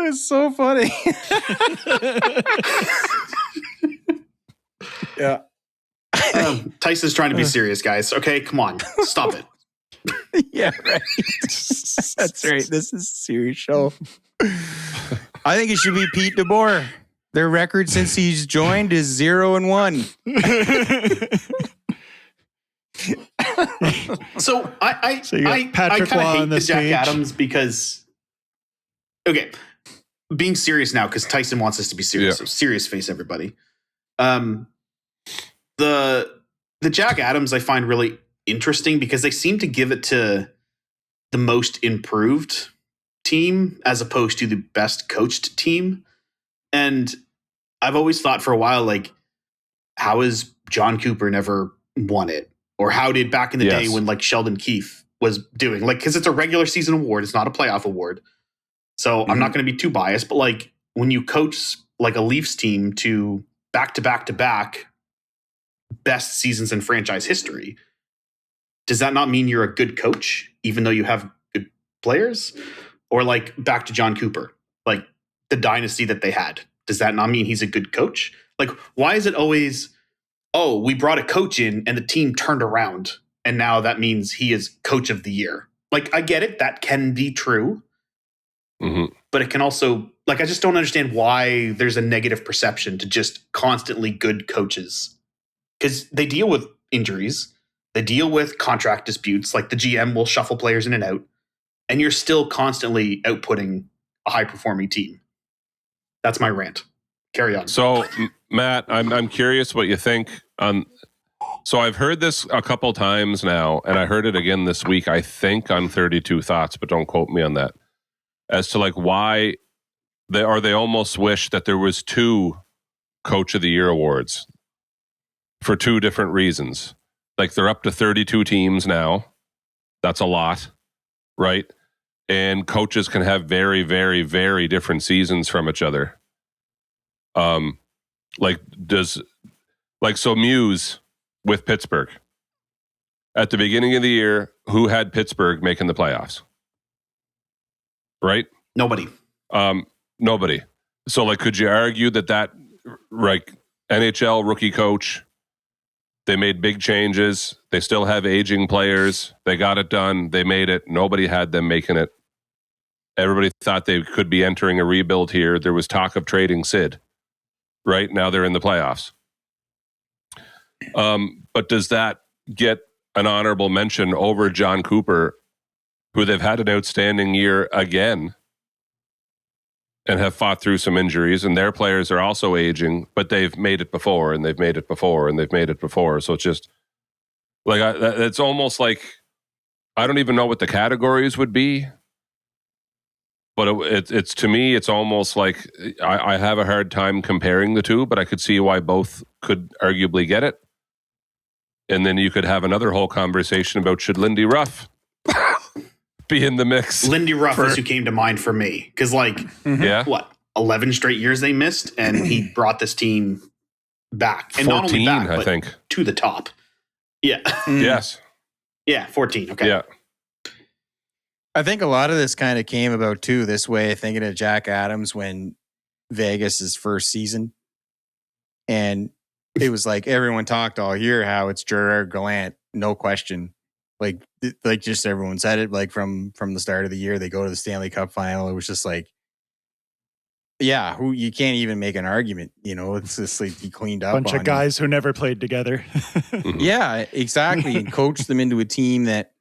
It's so funny. Yeah. Tyson's trying to be serious, guys. Okay, come on. Stop it. Yeah, right. That's right. This is a serious show. I think it should be Pete DeBoer. Their record since he's joined is 0-1. So I Patrick kind of Waugh hate on the this Jack page. Adams because, okay, being serious now, because Tyson wants us to be serious. Yeah. So serious face, everybody. The Jack Adams I find really interesting because they seem to give it to the most improved team as opposed to the best coached team. And I've always thought for a while, like, how has Jon Cooper never won it? Or how did back in the day when like Sheldon Keefe was doing, like, because it's a regular season award, it's not a playoff award. So I'm not going to be too biased, but like when you coach like a Leafs team to back best seasons in franchise history, does that not mean you're a good coach, even though you have good players? Or like back to Jon Cooper, like the dynasty that they had, does that not mean he's a good coach? Like, why is it always, oh, we brought a coach in and the team turned around and now that means he is coach of the year? Like, I get it. That can be true. But it can also, like, I just don't understand why there's a negative perception to just constantly good coaches. Because they deal with injuries. They deal with contract disputes. Like the GM will shuffle players in and out. And you're still constantly outputting a high-performing team. That's my rant. Carry on. So, Matt, I'm curious what you think on. So I've heard this a couple times now, and I heard it again this week, I think, on 32 Thoughts, but don't quote me on that. As to like why they almost wish that there was 2 Coach of the Year awards for 2 different reasons. Like they're up to 32 teams now. That's a lot, right? And coaches can have very, very, very different seasons from each other. So Muse with Pittsburgh at the beginning of the year, who had Pittsburgh making the playoffs? Right? Nobody. Nobody. So like, could you argue that like NHL rookie coach, they made big changes. They still have aging players. They got it done. They made it. Nobody had them making it. Everybody thought they could be entering a rebuild here. There was talk of trading Sid. Right now they're in the playoffs. But does that get an honorable mention over Jon Cooper, who they've had an outstanding year again and have fought through some injuries, and their players are also aging, but they've made it before, and they've made it before, and they've made it before. So it's just like, it's almost like, I don't even know what the categories would be. But it's to me, it's almost like I have a hard time comparing the two, but I could see why both could arguably get it. And then you could have another whole conversation about should Lindy Ruff be in the mix. Lindy Ruff is who came to mind for me. Because, like, what, 11 straight years they missed, and he brought this team back. And 14, not only back, but I think, to the top. Yeah. Yes. Yeah, 14. Okay. Yeah. I think a lot of this kind of came about too this way, thinking of Jack Adams when Vegas' first season. And it was like everyone talked all year how it's Gerard Gallant, no question. Like just everyone said it, like from the start of the year, they go to the Stanley Cup final. It was just like, yeah, who you can't even make an argument. You know, it's just like he cleaned up. Bunch of guys who never played together. Yeah, exactly. And coached them into a team that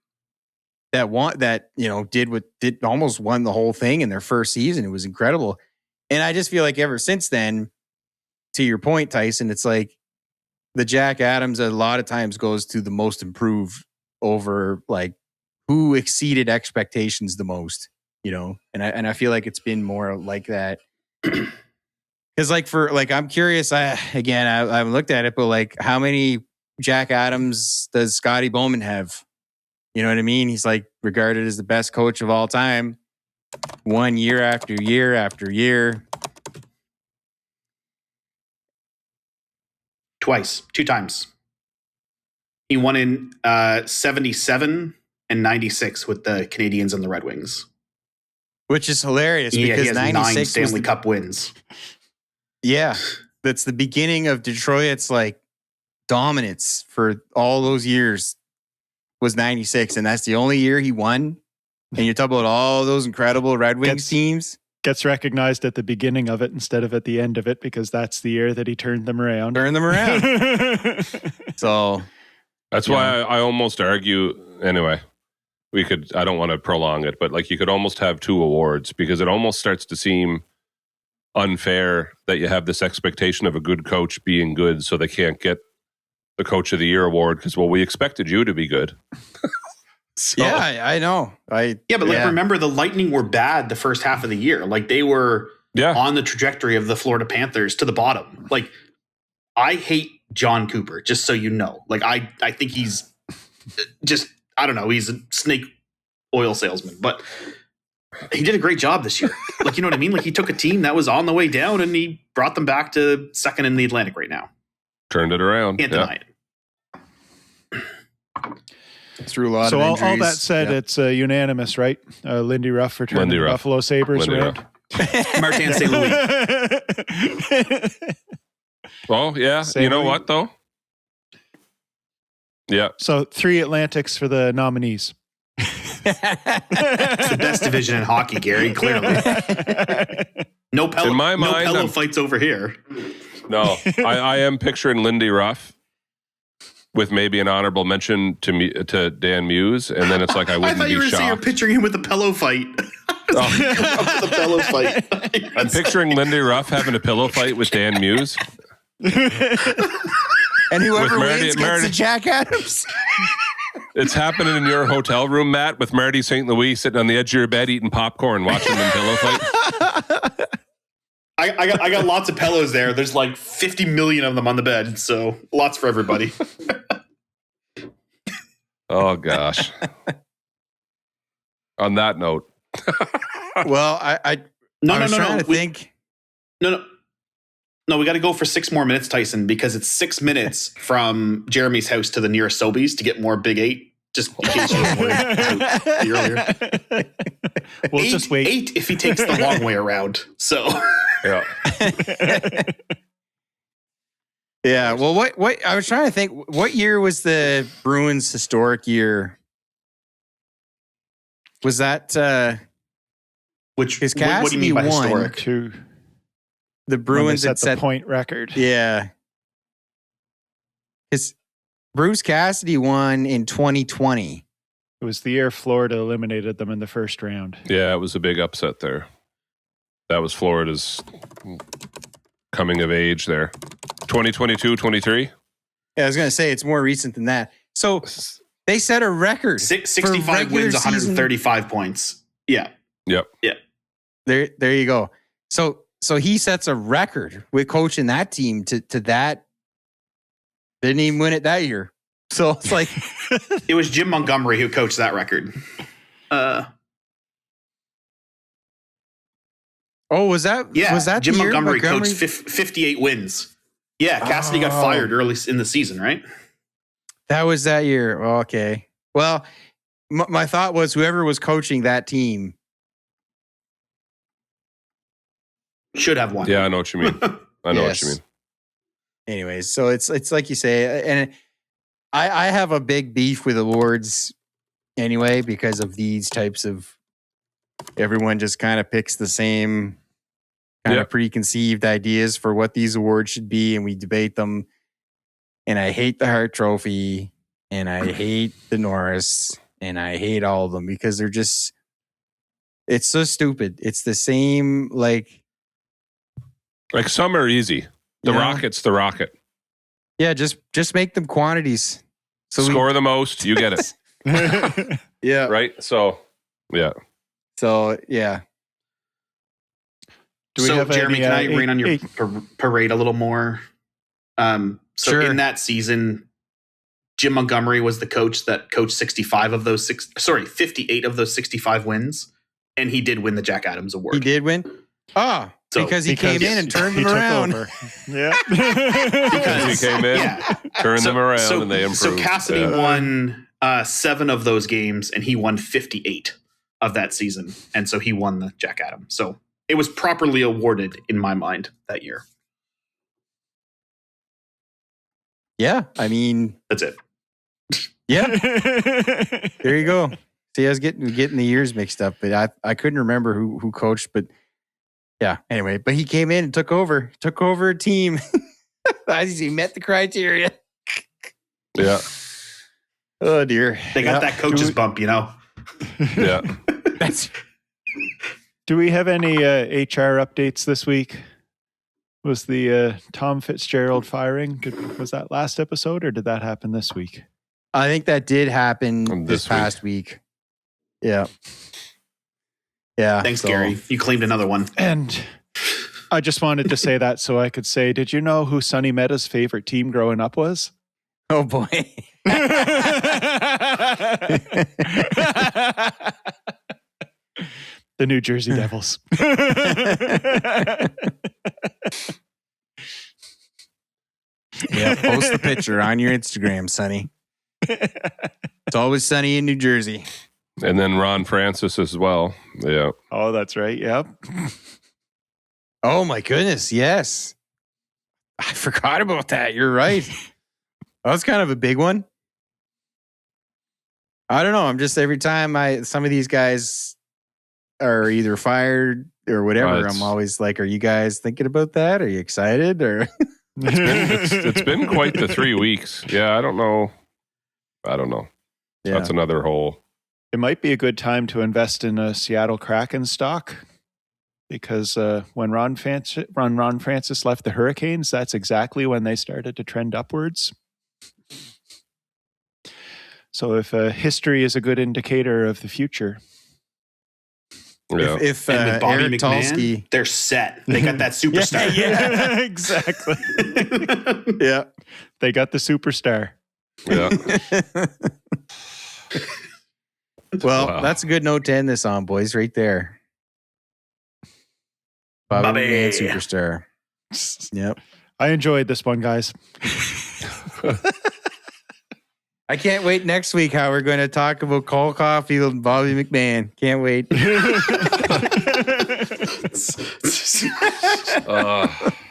almost won the whole thing in their first season. It was incredible. And I just feel like ever since then, to your point, Tyson, it's like the Jack Adams a lot of times goes to the most improved over like who exceeded expectations the most, you know? And I feel like it's been more like that. Because I'm curious, I haven't looked at it, but like how many Jack Adams does Scotty Bowman have? You know what I mean? He's like regarded as the best coach of all time. One year after year after year. Twice. 2 times. He won in 77 and 96 with the Canadiens and the Red Wings. Which is hilarious because he has 96 9 Stanley Cup wins. Yeah. That's the beginning of Detroit's like dominance for all those years. Was 96, and that's the only year he won. And you talk about all those incredible Red Wings teams. Gets recognized at the beginning of it instead of at the end of it because that's the year that he turned them around. So that's why I almost argue. Anyway, I don't want to prolong it, but like you could almost have 2 awards because it almost starts to seem unfair that you have this expectation of a good coach being good so they can't get the Coach of the Year award because, well, we expected you to be good. So, yeah, I know. But remember, the Lightning were bad the first half of the year. Like, they were on the trajectory of the Florida Panthers to the bottom. Like, I hate Jon Cooper, just so you know. Like, I think he's just, I don't know, he's a snake oil salesman. But he did a great job this year. Like, you know what I mean? Like, he took a team that was on the way down and he brought them back to second in the Atlantic right now. Turned it around. Can't deny it. Through a lot of injuries. All that said, it's unanimous, right? Lindy Ruff returned to the Buffalo Sabres around. Martin St. Louis. Well, yeah. You know what, though? Yeah. So 3 Atlantics for the nominees. It's the best division in hockey, Gary, clearly. No pillow fights over here. No, I am picturing Lindy Ruff with maybe an honorable mention to Dan Muse, and then it's like I wouldn't be shocked. I thought you were saying you're picturing him with a pillow fight. The pillow fight. I'm picturing Lindy Ruff having a pillow fight with Dan Muse. And whoever wins gets the Jack Adams. It's happening in your hotel room, Matt, with Marty St. Louis sitting on the edge of your bed eating popcorn, watching them pillow fight. I got lots of pillows there. There's like 50 million of them on the bed, so lots for everybody. Oh gosh. On that note. Well, I was trying to think. No, we got to go for 6 more minutes, Tyson, because it's 6 minutes from Jeremy's house to the nearest Sobeys to get more Big 8. Just in case you were earlier. We'll just wait. 8 if he takes the long way around. So yeah. Yeah. Well, what I was trying to think. What year was the Bruins' historic year? Was that which? What do you mean by historic? The Bruins set the point record. Yeah. Because Bruce Cassidy won in 2020. It was the year Florida eliminated them in the first round. Yeah, it was a big upset there. That was Florida's coming of age there. 2022-23? Yeah, I was going to say it's more recent than that. So they set a record. 65 wins, 135 points. Yeah. Yep. Yeah. There you go. So he sets a record with coaching that team to that. Didn't even win it that year. So it's like it was Jim Montgomery who coached that record. Was that Jim Montgomery coached 58 wins. Yeah, Cassidy got fired early in the season, right? That was that year. Okay. Well, my thought was whoever was coaching that team should have won. Yeah, I know what you mean. What you mean. Anyways, so it's like you say, and I have a big beef with awards anyway because of these types of everyone just kind of picks the same kind of preconceived ideas for what these awards should be, and we debate them. And I hate the Hart Trophy, and I hate the Norris, and I hate all of them because they're just, it's so stupid. It's the same, like some are easy. The Rocket's the Rocket. Yeah, just make them quantities. So score the most, you get it. Yeah. Right? So, yeah. So, yeah. Jeremy, can I rain on your parade a little more? Sure. In that season, Jim Montgomery was the coach that coached 58 of those 65 wins, and he did win the Jack Adams Award. He did win? Because he came in and turned them around. Yeah. Because he came in, turned them around, and they improved. So Cassidy won 7 of those games, and he won 58 of that season. And so he won the Jack Adams. So it was properly awarded in my mind that year. Yeah. I mean, that's it. Yeah. There you go. See, I was getting the years mixed up, but I couldn't remember who coached, but yeah. Anyway, but he came in and took over a team. He met the criteria. Yeah. Oh dear. They got that coach's bump, you know. Yeah. Do we have any HR updates this week? Was the Tom Fitzgerald firing? Was that last episode, or did that happen this week? I think that did happen this past week. Yeah. Yeah. Thanks, Gary. You claimed another one. And I just wanted to say that so I could say, did you know who Sonny Meta's favorite team growing up was? Oh, boy. The New Jersey Devils. Yeah, post the picture on your Instagram, Sonny. It's always sunny in New Jersey. And then Ron Francis as well. Yeah. Oh, that's right. Yep. Oh, my goodness. Yes. I forgot about that. You're right. That was kind of a big one. I don't know. I'm just every time some of these guys are either fired or whatever, I'm always like, are you guys thinking about that? Are you excited? Or it's been quite the 3 weeks. Yeah, I don't know. Yeah. That's another whole. It might be a good time to invest in a Seattle Kraken stock because when Ron Francis left the Hurricanes, that's exactly when they started to trend upwards. So if history is a good indicator of the future. Yeah. If and with Bobby Eric McMahon, Tulsky, they're set. They got that superstar. Yeah, exactly. Yeah. They got the superstar. Yeah. Well, Wow. that's a good note to end this on, boys, right there. Bobby McMahon, superstar. Yep. I enjoyed this one, guys. I can't wait next week how we're going to talk about Cole Caufield and Bobby McMahon. Can't wait.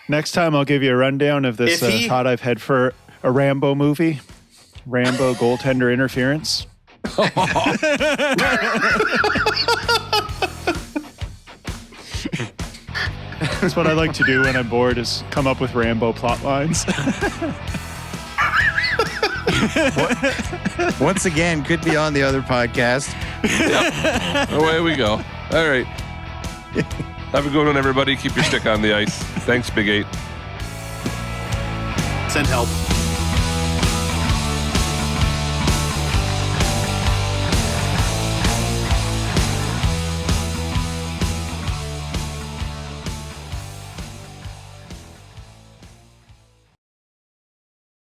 Next time, I'll give you a rundown of this thought I've had for a Rambo movie. Rambo goaltender interference. That's what I like to do when I'm bored, is come up with Rambo plot lines. Once again, could be on the other podcast. Yep. Away we go. All right. Have a good one, everybody. Keep your stick on the ice. Thanks, Big 8. Send help.